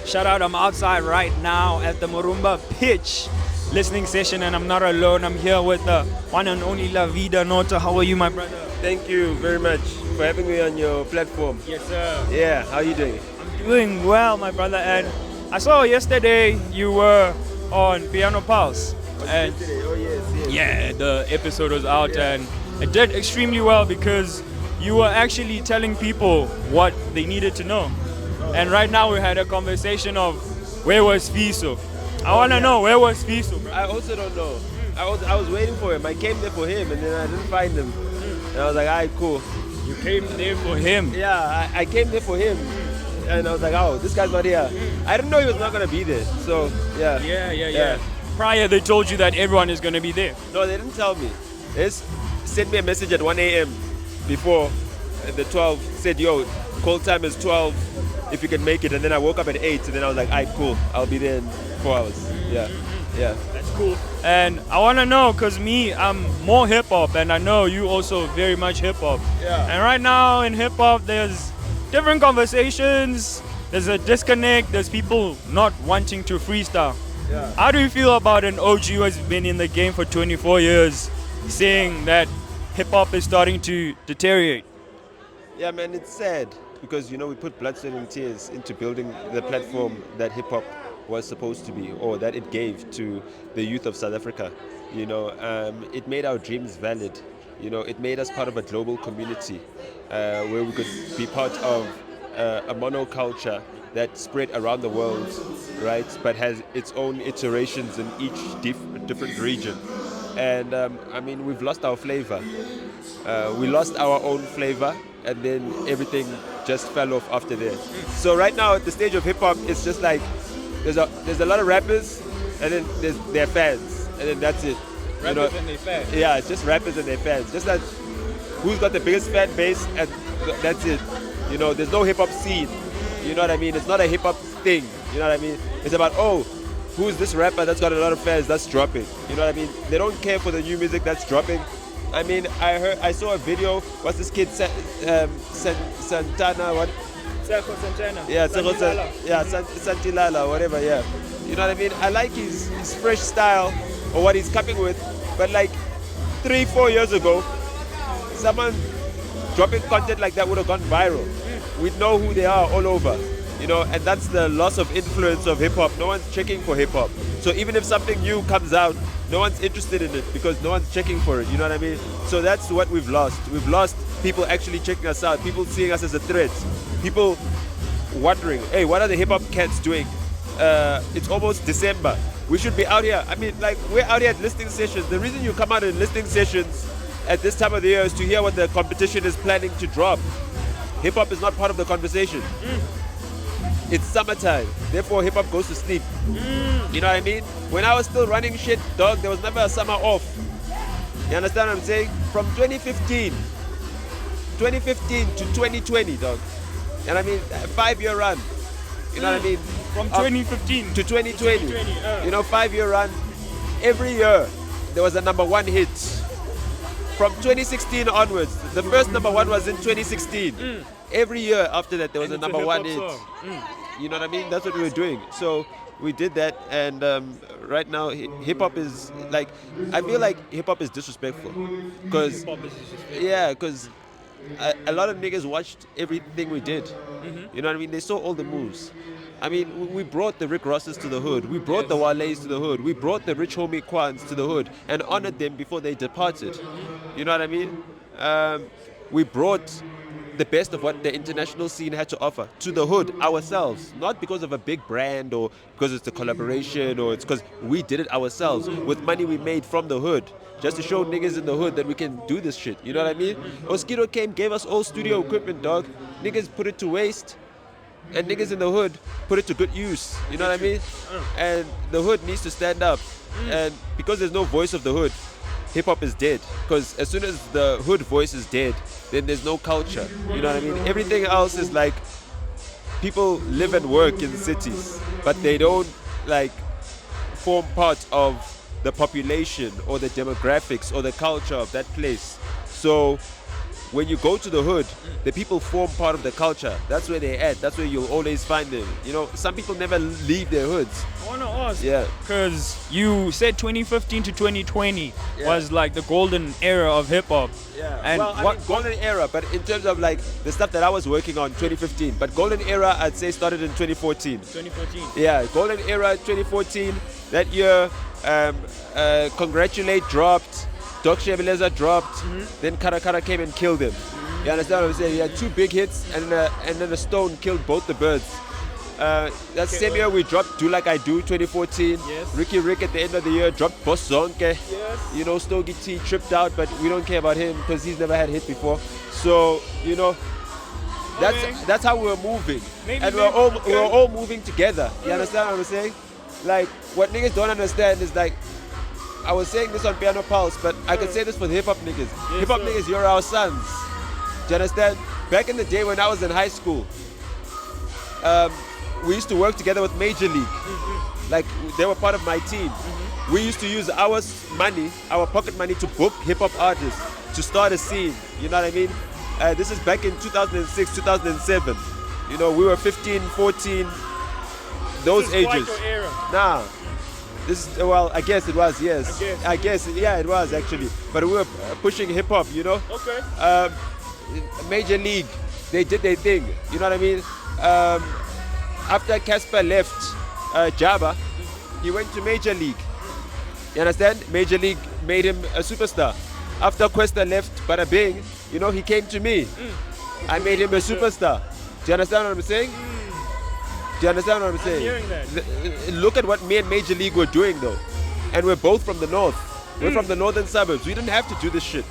Shout out, I'm outside right now at the Murumba pitch listening session, and I'm not alone. I'm here with the one and only La Vida Nota. How are you, my brother? Thank you very much for having me on your platform. Yes, sir. Yeah, how you doing? I'm doing well, my brother. And I saw yesterday you were on Piano Pulse. And Oh yes. yeah, the episode was out and it did extremely well because you were actually telling people what they needed to know. And right now we had a conversation of where was Fiso? I want to know, where was Fiso, bro? I also don't know. I was waiting for him. I came there for him and then I didn't find him. And I was like, alright, cool. You came there for him. Yeah, I came there for him. And I was like, oh, this guy's not here. I didn't know he was not going to be there. So, yeah. Yeah. Prior, they told you that everyone is going to be there. No, they didn't tell me. They just sent me a message at 1 a.m. before the 12. Said, yo, call time is 12 if you can make it. And then I woke up at 8 and then I was like, alright, cool. I'll be there in 4 hours. Yeah. That's cool. And I want to know, because me, I'm more hip-hop, and I know you also very much hip-hop. Yeah. And right now in hip-hop, there's different conversations. There's a disconnect. There's people not wanting to freestyle. Yeah. How do you feel about an OG who has been in the game for 24 years saying that hip-hop is starting to deteriorate? Yeah, man, it's sad because, we put blood, sweat, and tears into building the platform that hip-hop was supposed to be, or that it gave to the youth of South Africa. It made our dreams valid. It made us part of a global community where we could be part of a monoculture that spread around the world, right? But has its own iterations in each different region. And we've lost our flavor. We lost our own flavor, and then everything just fell off after that. So right now at the stage of hip hop, it's just like there's a lot of rappers, and then there's their fans, and then that's it. Rappers and their fans. Yeah, it's just rappers and their fans. Just that who's got the biggest fan base, and that's it. There's no hip hop scene. You know what I mean? It's not a hip hop thing. You know what I mean? It's about, who's this rapper that's got a lot of fans that's dropping? You know what I mean? They don't care for the new music that's dropping. I saw a video. What's this kid? Santana? What? Seko Santana. Yeah, Santilala. Santilala, whatever. Yeah. You know what I mean? I like his fresh style or what he's coming with. But like 3-4 years ago, someone dropping content like that would have gone viral. We know who they are all over, and that's the loss of influence of hip hop. No one's checking for hip hop. So even if something new comes out, no one's interested in it because no one's checking for it. You know what I mean? So that's what we've lost. We've lost people actually checking us out, people seeing us as a threat, people wondering, hey, what are the hip hop cats doing? It's almost December. We should be out here. We're out here at listening sessions. The reason you come out in listening sessions at this time of the year is to hear what the competition is planning to drop. Hip hop is not part of the conversation. It's summertime, therefore hip hop goes to sleep. You know what I mean? When I was still running shit, dog, there was never a summer off. You understand what I'm saying? From 2015 to 2020, dog. You know what I mean? A 5-year run. You know what I mean? From 2015 to 2020. 2020, 5-year run. Every year there was a number one hit. From 2016 onwards, the first number one was in 2016. Every year after that, there was a number one hit. You know what I mean? That's what we were doing. So we did that, and right now, hip hop is like, I feel like hip hop is disrespectful. Because, a lot of niggas watched everything we did. You know what I mean? They saw all the moves. We brought the Rick Rosses to the hood. We brought the Wale's to the hood. We brought the Rich Homie Kwans to the hood and honored them before they departed. You know what I mean? We brought the best of what the international scene had to offer to the hood ourselves. Not because of a big brand or because it's a collaboration or it's because we did it ourselves with money we made from the hood. Just to show niggas in the hood that we can do this shit. You know what I mean? Mosquito came, gave us all studio equipment, dog. Niggas put it to waste. And niggas in the hood put it to good use. You know what I mean? And the hood needs to stand up. And because there's no voice of the hood, hip-hop is dead. Because as soon as the hood voice is dead, then there's no culture. You know what I mean? Everything else is like, people live and work in cities, but they don't form part of the population or the demographics or the culture of that place. So when you go to the hood, the people form part of the culture. That's where they're at. That's where you'll always find them. You know, some people never leave their hoods. I want to ask, Yeah. because you said 2015 to 2020 Yeah. was like the golden era of hip hop. Yeah. And well, I what mean, golden era, but in terms of like the stuff that I was working on, 2015. But golden era, I'd say started in 2014. 2014. Yeah, golden era, 2014. That year, Congratulate dropped, Doc Shebeleza dropped, then Karakara came and killed him. You understand what I'm saying? He had two big hits, and then a stone killed both the birds. That same year we dropped Do Like I Do, 2014. Yes. Ricky Rick at the end of the year dropped Boss Zonke. Yes. You know, Stogie T tripped out, but we don't care about him because he's never had hit before. So, you know, Okay. that's how we're moving. Maybe, And maybe, we're all moving together. You understand what I'm saying? Like, what niggas don't understand is like, I was saying this on Piano Pulse, but I could say this for the hip hop niggas. Hip hop sir. niggas, you're our sons. Do you understand? Back in the day when I was in high school, we used to work together with Major League. Like, they were part of my team. We used to use our money, our pocket money, to book hip hop artists to start a scene. You know what I mean? This is back in 2006, 2007. You know, we were 15, 14, those This is quite ages. your era. Nah. This is, well, I guess it was, yes. I guess. Yeah, it was actually. But we were pushing hip hop, you know? Okay. Major League, they did their thing. You know what I mean? After Casper left Java, he went to Major League. You understand? Major League made him a superstar. After Questa left Bada Bing, you know, he came to me. I made him a superstar. Do you understand what I'm saying? Do you understand what I'm saying? hearing that. Look at what me and Major League were doing though. And we're both from the north. We're from the northern suburbs. We didn't have to do this shit.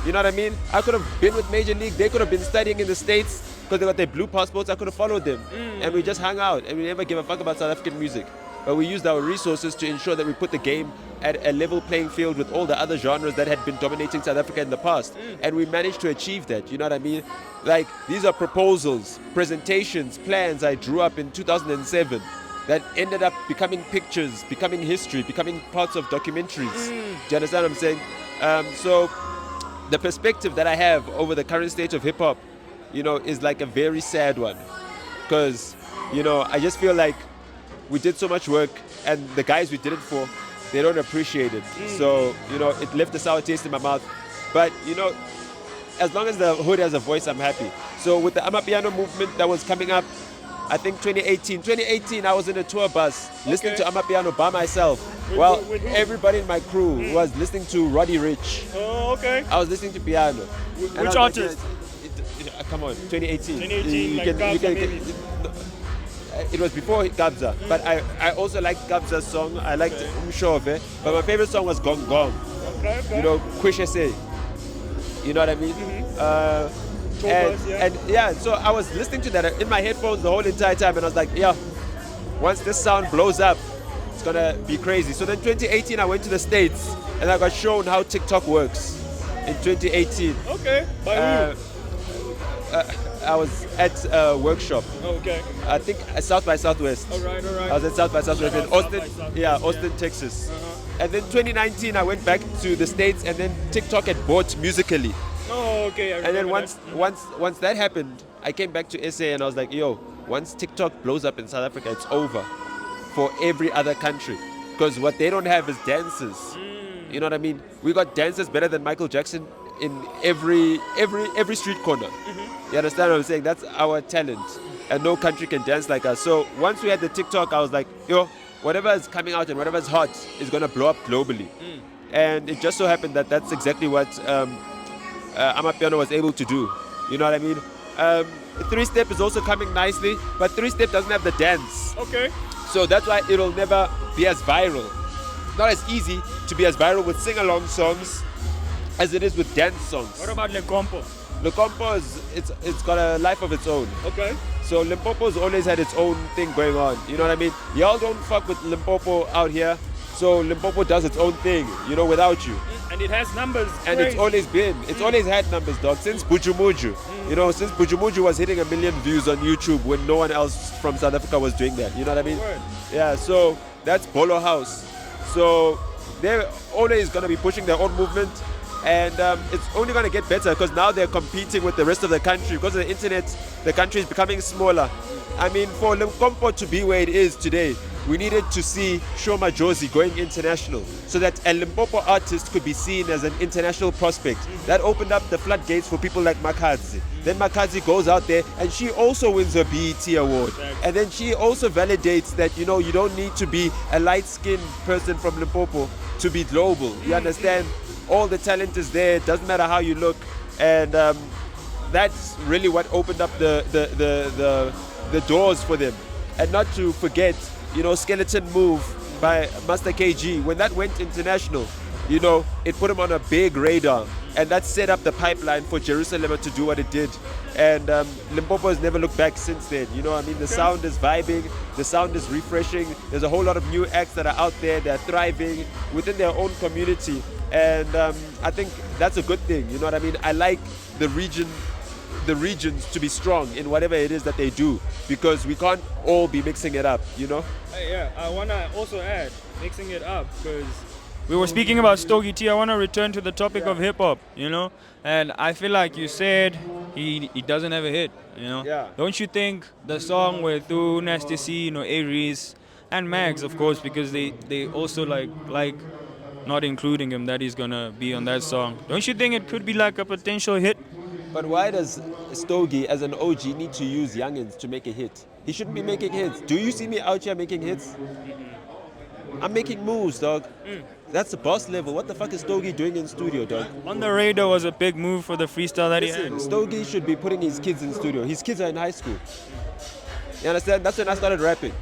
You know what I mean? I could have been with Major League. They could have been studying in the States because they got their blue passports. I could have followed them. And we just hung out and we never gave a fuck about South African music. But we used our resources to ensure that we put the game at a level playing field with all the other genres that had been dominating South Africa in the past. And we managed to achieve that, you know what I mean? Like, these are proposals, presentations, plans I drew up in 2007 that ended up becoming pictures, becoming history, becoming parts of documentaries. Do you understand what I'm saying? So the perspective that I have over the current state of hip hop, you know, is like a very sad one. Because, you know, I just feel like we did so much work and the guys we did it for, they don't appreciate it. So, you know, it left a sour taste in my mouth. But, you know, as long as the hood has a voice, I'm happy. So with the Amapiano movement that was coming up, I think 2018, I was in a tour bus listening to Amapiano by myself. With who? Everybody in my crew was listening to Roddy Rich. Oh, okay. I was listening to piano. Which And I was artist? Come on, 2018. 2018, like Gabza, maybe. It was before Gabza, but I also liked Gabza's song. I liked Umshove, but my favorite song was Gong Gong. Okay, okay. You know, Quish Essay. You know what I mean? Yeah. And yeah, so I was listening to that in my headphones the whole entire time, and I was like, yeah, once this sound blows up, it's gonna be crazy. So then 2018, I went to the States, and I got shown how TikTok works in 2018. Okay. By who? I was at a workshop. Okay. I think South by Southwest. All right. I was at South by Southwest in South by Austin, Southwest, yeah, yeah. Austin, Texas. And then 2019, I went back to the States, and then TikTok had bought Musically. Oh, okay. I And then remember once that happened, I came back to SA, and I was like, yo, once TikTok blows up in South Africa, it's over for every other country, because what they don't have is dancers. You know what I mean? We got dancers better than Michael Jackson in every street corner. You understand what I'm saying? That's our talent, and no country can dance like us. So once we had the TikTok, I was like, yo, whatever is coming out and whatever is hot is gonna blow up globally. And it just so happened that that's exactly what Amapiano was able to do. You know what I mean? 3-Step is also coming nicely, but 3-Step doesn't have the dance. Okay. So that's why it'll never be as viral. It's not as easy to be as viral with sing-along songs as it is with dance songs. What about Le Compo? Limpopo it's got a life of its own. Okay. So Limpopo's always had its own thing going on. You know what I mean? Y'all don't fuck with Limpopo out here. So Limpopo does its own thing, you know, without you. And it has numbers. And crazy. it's always had numbers, dog, since Bujumuju. You know, since Bujumuju was hitting 1 million views on YouTube when no one else from South Africa was doing that. You know what I mean? Word. Yeah, so that's Bolo House. So they're always going to be pushing their own movement. And it's only going to get better because now they're competing with the rest of the country. Because of the internet, the country is becoming smaller. I mean, for Limpopo to be where it is today, we needed to see Shoma Josie going international so that a Limpopo artist could be seen as an international prospect. That opened up the floodgates for people like Makazi. Then Makazi goes out there and she also wins a BET award. And then she also validates that, you know, you don't need to be a light-skinned person from Limpopo to be global. You understand? All the talent is there. It doesn't matter how you look. And that's really what opened up the doors for them. And not to forget, you know, Skeleton Move by Master KG. When that went international, you know, it put him on a big radar. And that set up the pipeline for Jerusalem to do what it did. And Limpopo has never looked back since then. You know, I mean, the sound is vibing, the sound is refreshing. There's a whole lot of new acts that are out there. They're thriving within their own community. And I think that's a good thing. You know what I mean? I like the regions to be strong in whatever it is that they do, because we can't all be mixing it up, you know? Yeah, I want to also add, mixing it up, because we were speaking about Stogie T. I want to return to the topic of hip-hop, you know? And I feel like you said he doesn't have a hit, you know? Yeah. Don't you think the song with Nasty C, you know, Aries, and Mags, of course, because they also like not including him, that he's going to be on that song. Don't you think it could be like a potential hit? But why does Stogie, as an OG, need to use youngins to make a hit? He shouldn't be making hits. Do you see me out here making hits? I'm making moves, dog. That's the boss level. What the fuck is Stogie doing in studio, dog? On the Radar was a big move for the freestyle that he Listen, had. Stogie should be putting his kids in studio. His kids are in high school. You understand? That's when I started rapping.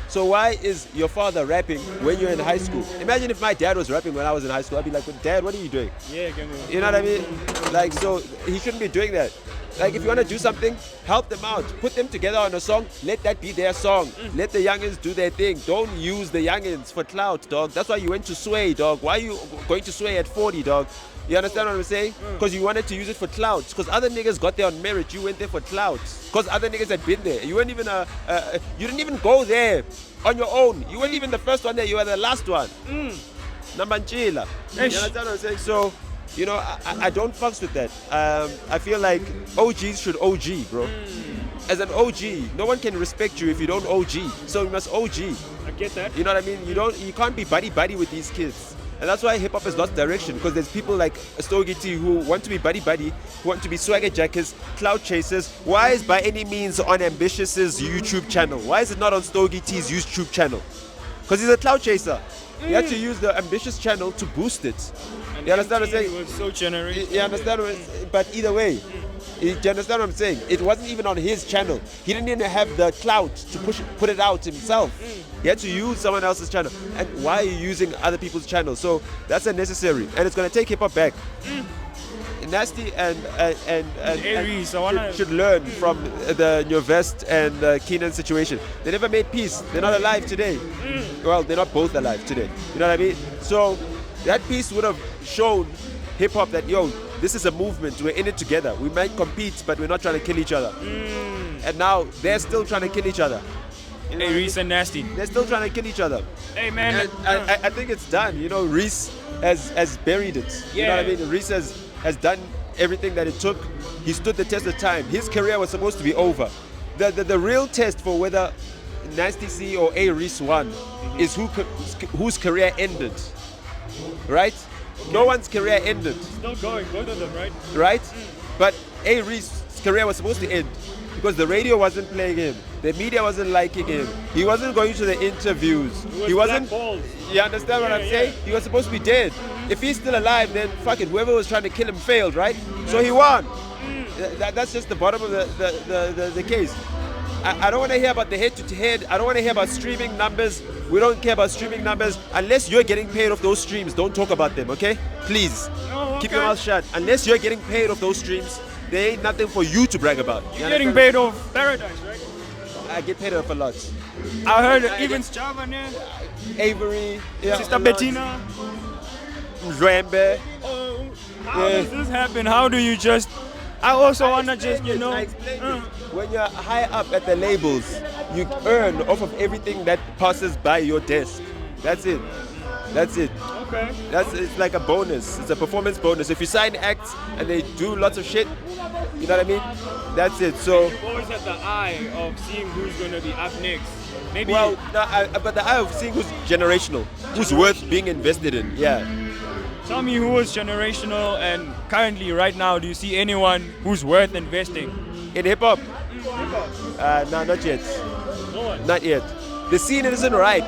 So why is your father rapping when you're in high school? Imagine if my dad was rapping when I was in high school. I'd be like, Dad, what are you doing? Yeah, you know what I mean? Like, so he shouldn't be doing that. Like, if you want to do something, help them out. Put them together on a song. Let that be their song. Let the youngins do their thing. Don't use the youngins for clout, dog. That's why you went to Sway, dog. Why are you going to Sway at 40, dog? You understand what I'm saying? Because you wanted to use it for clout. Because other niggas got there on merit. You went there for clout. Because other niggas had been there. You weren't even you didn't even go there on your own. You weren't even the first one there. You were the last one. Namanchila. You understand what I'm saying? So, you know, I don't fucks with that. I feel like OGs should OG, bro. As an OG, no one can respect you if you don't OG. So you must OG. I get that. You know what I mean? You can't be buddy with these kids. And that's why hip hop has lost direction, because there's people like Stogie T who want to be buddy, who want to be swagger jackers, cloud chasers. Why is By Any Means on Ambitious's YouTube channel? Why is it not on Stogie T's YouTube channel? Because he's a cloud chaser. He had to use the Ambitious channel to boost it. And You understand what I'm MTV saying? was so generous. You understand what but either way, you understand what I'm saying? It wasn't even on his channel. He didn't even have the clout to put it out himself. He had to use someone else's channel. And why are you using other people's channels? So that's unnecessary, and it's gonna take hip hop back. Nasty and Aries, should learn from the Nyovest and Keenan situation. They never made peace. They're not alive today. Well, they're not both alive today. You know what I mean? So that piece would have shown hip hop that, yo, this is a movement. We're in it together. We might compete, but we're not trying to kill each other. And now they're still trying to kill each other. You know Reese and Nasty. They're still trying to kill each other. Hey, man. And I think it's done. You know, Reese has buried it. You know what I mean? Reese has done everything that it took. He stood the test of time. His career was supposed to be over. The real test for whether Nasty C or A Reese won is whose career ended. Right? No one's career ended. Still going, both of them, right? Right? But A Reese's career was supposed to end because the radio wasn't playing him. The media wasn't liking him. He wasn't going to the interviews. He wasn't. You understand what I'm saying? He was supposed to be dead. If he's still alive, then fuck it. Whoever was trying to kill him failed, right? So he won. That's just the bottom of the case. I don't want to hear about the head-to-head. I don't want to hear about streaming numbers. We don't care about streaming numbers. Unless you're getting paid off those streams, don't talk about them, okay? Please. Keep your mouth shut. Unless you're getting paid off those streams, there ain't nothing for you to brag about. You're getting paid off Paradise, right? I get paid off a lot. I heard even Java there. Avery. Yeah, Sister Bettina. Zwembe. How does this happen? How do you just... I also want to just, you know... When you're high up at the labels, you earn off of everything that passes by your desk. That's it. That's it. Okay. It's like a bonus. It's a performance bonus. If you sign acts and they do lots of shit, you know what I mean? That's it. So, You've always had the eye of seeing who's going to be up next. Maybe. well, no, I've got the eye of seeing who's generational, who's worth being invested in. Yeah. Tell me who is generational, and currently, right now, do you see anyone who's worth investing? In hip hop? No, not yet. No one. Not yet. The scene isn't ripe.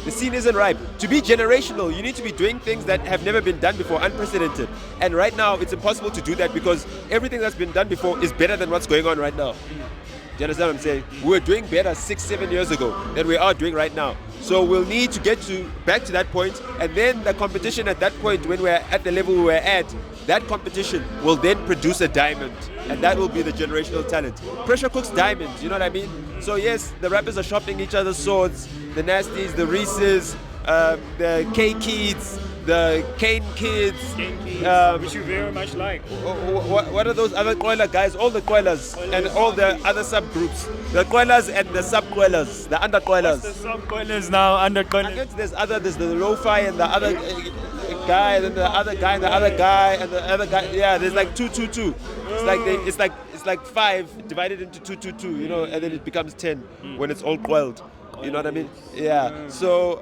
The scene isn't ripe. To be generational, you need to be doing things that have never been done before, unprecedented. And right now, it's impossible to do that because everything that's been done before is better than what's going on right now. Do you understand what I'm saying? We were doing better 6-7 years ago than we are doing right now. So we'll need to get back to that point, and then the competition at that point, when we're at the level we're at, that competition will then produce a diamond, and that will be the generational talent. Pressure cooks diamonds, you know what I mean? So yes, the rappers are shopping each other's swords, the Nasties, the Reeses, the K-Kids, the Kane Kids. Which you very much like. What are those other Koila guys? All the Koilas and all the other subgroups. The Koilas and the sub-Koilas, the under-Koilas. The sub-Koilas now, under-Koilas. I guess there's the lo-fi and the other guy, and then the other guy, and the other guy, and the other guy. Yeah, there's like 2. It's like 5 divided into 2, you know, and then it becomes 10 when it's all coiled. You know what I mean? Yeah. So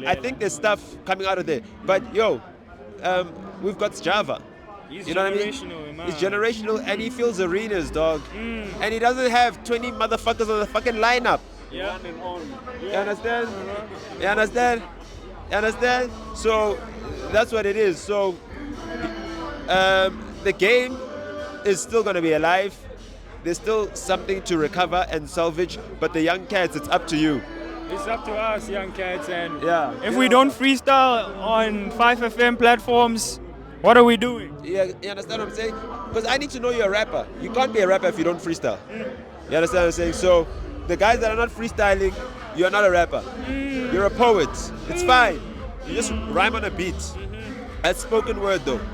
I think there's stuff coming out of there. But we've got Java. He's you know what I mean? generational, He's generational, and he fills arenas, dog. And he doesn't have 20 motherfuckers on the fucking lineup. Yeah. You understand? You understand? You understand? So that's what it is. So the game is still going to be alive. There's still something to recover and salvage, but the young cats, it's up to you. It's up to us, young cats, and if Yeah. we don't freestyle on 5FM platforms, what are we doing? Yeah, you understand what I'm saying? Because I need to know you're a rapper. You can't be a rapper if you don't freestyle. You understand what I'm saying? So the guys that are not freestyling, you're not a rapper. You're a poet. It's fine. You just rhyme on a beat. That's spoken word though.